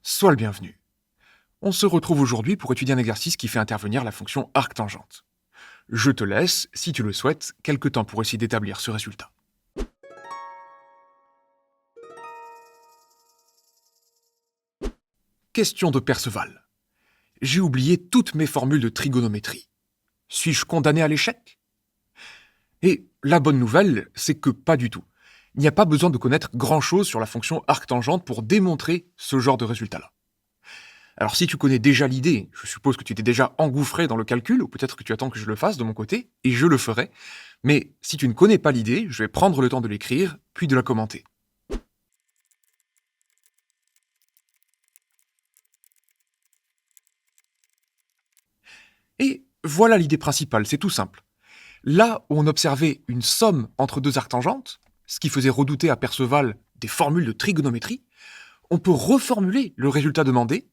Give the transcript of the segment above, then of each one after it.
Sois le bienvenu. On se retrouve aujourd'hui pour étudier un exercice qui fait intervenir la fonction arctangente. Je te laisse, si tu le souhaites, quelque temps pour essayer d'établir ce résultat. Question de Perceval. J'ai oublié toutes mes formules de trigonométrie. Suis-je condamné à l'échec? Et la bonne nouvelle, c'est que pas du tout. Il n'y a pas besoin de connaître grand-chose sur la fonction arctangente pour démontrer ce genre de résultat-là. Alors si tu connais déjà l'idée, je suppose que tu t'es déjà engouffré dans le calcul, ou peut-être que tu attends que je le fasse de mon côté, et je le ferai. Mais si tu ne connais pas l'idée, je vais prendre le temps de l'écrire, puis de la commenter. Et voilà l'idée principale, c'est tout simple. Là où on observait une somme entre deux arctangentes, ce qui faisait redouter à Perceval des formules de trigonométrie, on peut reformuler le résultat demandé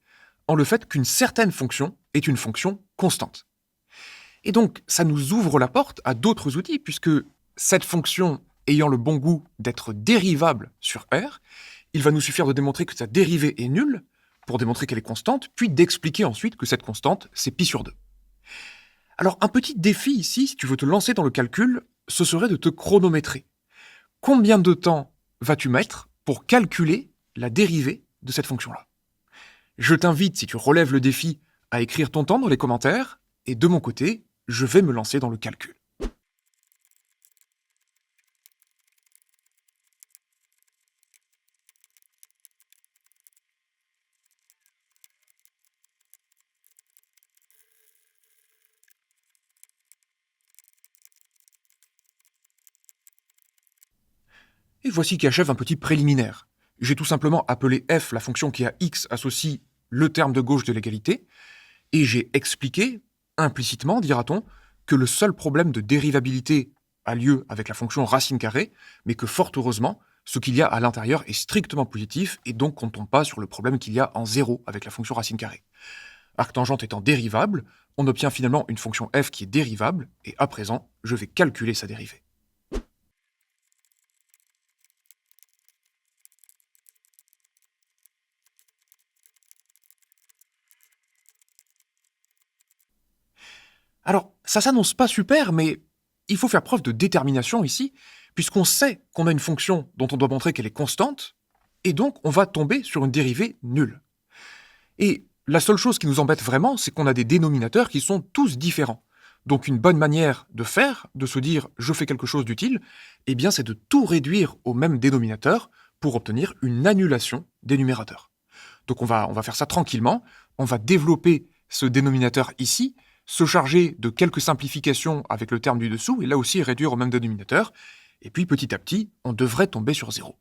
en le fait qu'une certaine fonction est une fonction constante. Et donc, ça nous ouvre la porte à d'autres outils, puisque cette fonction ayant le bon goût d'être dérivable sur R, il va nous suffire de démontrer que sa dérivée est nulle, pour démontrer qu'elle est constante, puis d'expliquer ensuite que cette constante, c'est pi sur 2. Alors, un petit défi ici, si tu veux te lancer dans le calcul, ce serait de te chronométrer. Combien de temps vas-tu mettre pour calculer la dérivée de cette fonction-là? Je t'invite, si tu relèves le défi, à écrire ton temps dans les commentaires, et de mon côté, je vais me lancer dans le calcul. Et voici qui achève un petit préliminaire. J'ai tout simplement appelé f la fonction qui à x associe le terme de gauche de l'égalité, et j'ai expliqué, implicitement, dira-t-on, que le seul problème de dérivabilité a lieu avec la fonction racine carrée, mais que fort heureusement, ce qu'il y a à l'intérieur est strictement positif, et donc qu'on ne tombe pas sur le problème qu'il y a en zéro avec la fonction racine carrée. Arctangente étant dérivable, on obtient finalement une fonction f qui est dérivable, et à présent, je vais calculer sa dérivée. Alors, ça s'annonce pas super, mais il faut faire preuve de détermination ici, puisqu'on sait qu'on a une fonction dont on doit montrer qu'elle est constante, et donc on va tomber sur une dérivée nulle. Et la seule chose qui nous embête vraiment, c'est qu'on a des dénominateurs qui sont tous différents. Donc une bonne manière de faire, de se dire je fais quelque chose d'utile, eh bien c'est de tout réduire au même dénominateur pour obtenir une annulation des numérateurs. Donc on va faire ça tranquillement, on va développer ce dénominateur ici, se charger de quelques simplifications avec le terme du dessous, et là aussi réduire au même dénominateur, et puis petit à petit, on devrait tomber sur 0.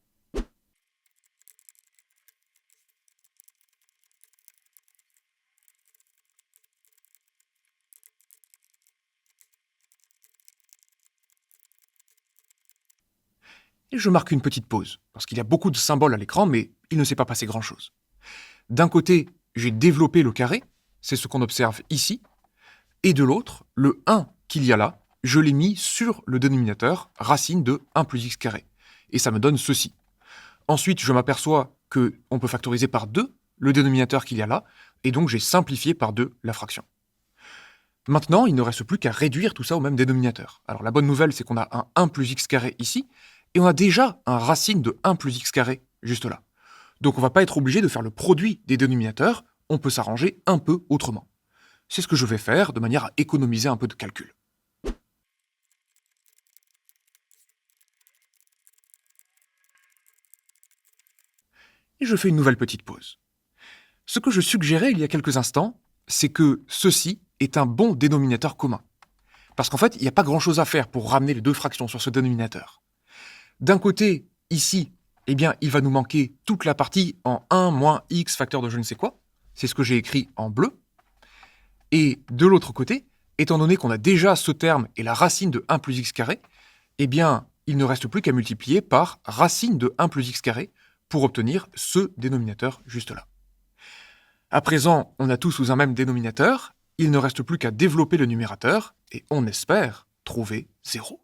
Et je marque une petite pause, parce qu'il y a beaucoup de symboles à l'écran, mais il ne s'est pas passé grand-chose. D'un côté, j'ai développé le carré, c'est ce qu'on observe ici, et de l'autre, le 1 qu'il y a là, je l'ai mis sur le dénominateur racine de 1 plus x carré, et ça me donne ceci. Ensuite, je m'aperçois qu'on peut factoriser par 2 le dénominateur qu'il y a là, et donc j'ai simplifié par 2 la fraction. Maintenant, il ne reste plus qu'à réduire tout ça au même dénominateur. Alors la bonne nouvelle, c'est qu'on a un 1 plus x carré ici, et on a déjà un racine de 1 plus x carré juste là. Donc on va pas être obligé de faire le produit des dénominateurs, on peut s'arranger un peu autrement. C'est ce que je vais faire de manière à économiser un peu de calcul. Et je fais une nouvelle petite pause. Ce que je suggérais il y a quelques instants, c'est que ceci est un bon dénominateur commun. Parce qu'en fait, il n'y a pas grand-chose à faire pour ramener les deux fractions sur ce dénominateur. D'un côté, ici, eh bien, il va nous manquer toute la partie en 1 moins x facteur de je ne sais quoi. C'est ce que j'ai écrit en bleu. Et de l'autre côté, étant donné qu'on a déjà ce terme et la racine de 1 plus x carré, eh bien, il ne reste plus qu'à multiplier par racine de 1 plus x carré pour obtenir ce dénominateur juste là. À présent, on a tout sous un même dénominateur, il ne reste plus qu'à développer le numérateur, et on espère trouver 0.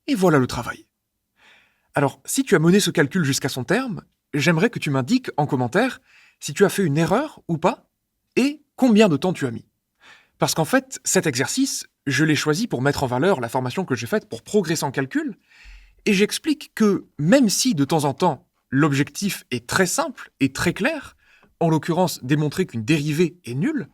Et voilà le travail. Alors, si tu as mené ce calcul jusqu'à son terme, j'aimerais que tu m'indiques en commentaire si tu as fait une erreur ou pas et combien de temps tu as mis. Parce qu'en fait, cet exercice, je l'ai choisi pour mettre en valeur la formation que j'ai faite pour progresser en calcul, et j'explique que même si de temps en temps, l'objectif est très simple et très clair, en l'occurrence démontrer qu'une dérivée est nulle,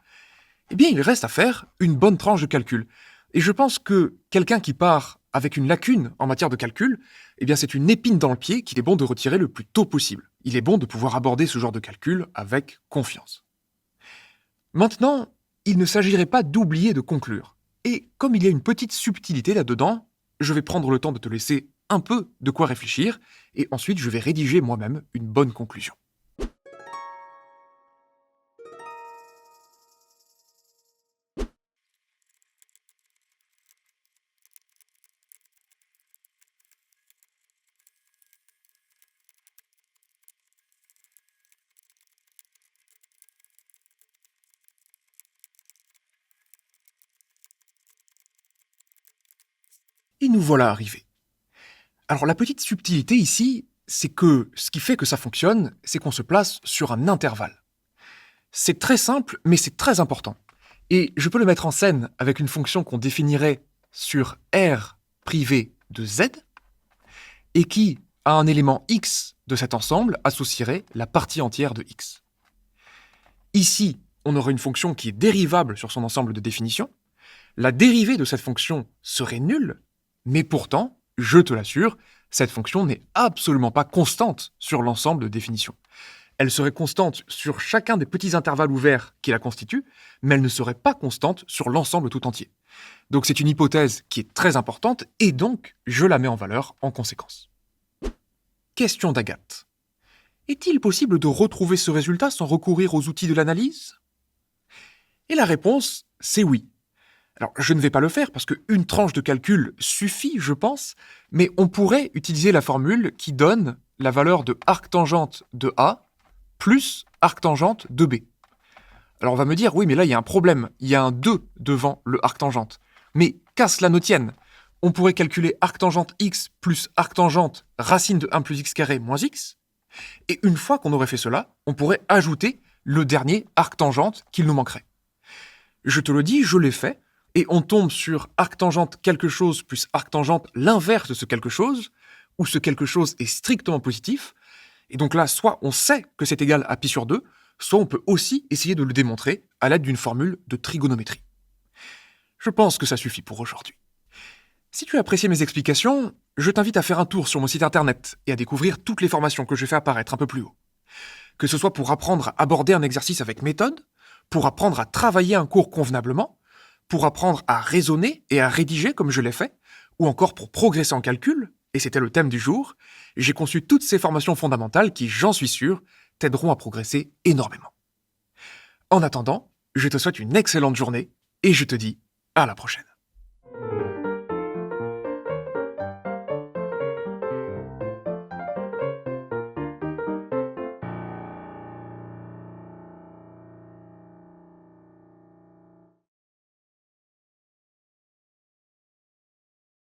eh bien il reste à faire une bonne tranche de calcul. Et je pense que quelqu'un qui part avec une lacune en matière de calcul, eh bien c'est une épine dans le pied qu'il est bon de retirer le plus tôt possible. Il est bon de pouvoir aborder ce genre de calcul avec confiance. Maintenant, il ne s'agirait pas d'oublier de conclure. Et comme il y a une petite subtilité là-dedans, je vais prendre le temps de te laisser un peu de quoi réfléchir, et ensuite je vais rédiger moi-même une bonne conclusion. Et nous voilà arrivés. Alors la petite subtilité ici, c'est que ce qui fait que ça fonctionne, c'est qu'on se place sur un intervalle. C'est très simple, mais c'est très important. Et je peux le mettre en scène avec une fonction qu'on définirait sur R privé de Z, et qui, à un élément x de cet ensemble, associerait la partie entière de x. Ici, on aurait une fonction qui est dérivable sur son ensemble de définition. La dérivée de cette fonction serait nulle, mais pourtant, je te l'assure, cette fonction n'est absolument pas constante sur l'ensemble de définition. Elle serait constante sur chacun des petits intervalles ouverts qui la constituent, mais elle ne serait pas constante sur l'ensemble tout entier. Donc c'est une hypothèse qui est très importante, et donc je la mets en valeur en conséquence. Question d'Agathe. Est-il possible de retrouver ce résultat sans recourir aux outils de l'analyse? Et la réponse, c'est oui. Alors, je ne vais pas le faire parce qu'une tranche de calcul suffit, je pense, mais on pourrait utiliser la formule qui donne la valeur de arctangente de A plus arctangente de B. Alors on va me dire, oui, mais là il y a un problème, il y a un 2 devant le arctangente. Mais qu'à cela ne tienne, on pourrait calculer arctangente x plus arctangente racine de 1 plus x carré moins x, et une fois qu'on aurait fait cela, on pourrait ajouter le dernier arctangente qu'il nous manquerait. Je te le dis, je l'ai fait, et on tombe sur arctangente quelque chose plus arctangente l'inverse de ce quelque chose, où ce quelque chose est strictement positif, et donc là, soit on sait que c'est égal à pi sur 2, soit on peut aussi essayer de le démontrer à l'aide d'une formule de trigonométrie. Je pense que ça suffit pour aujourd'hui. Si tu as apprécié mes explications, je t'invite à faire un tour sur mon site internet et à découvrir toutes les formations que je fais apparaître un peu plus haut. Que ce soit pour apprendre à aborder un exercice avec méthode, pour apprendre à travailler un cours convenablement, pour apprendre à raisonner et à rédiger comme je l'ai fait, ou encore pour progresser en calcul, et c'était le thème du jour, j'ai conçu toutes ces formations fondamentales qui, j'en suis sûr, t'aideront à progresser énormément. En attendant, je te souhaite une excellente journée et je te dis à la prochaine.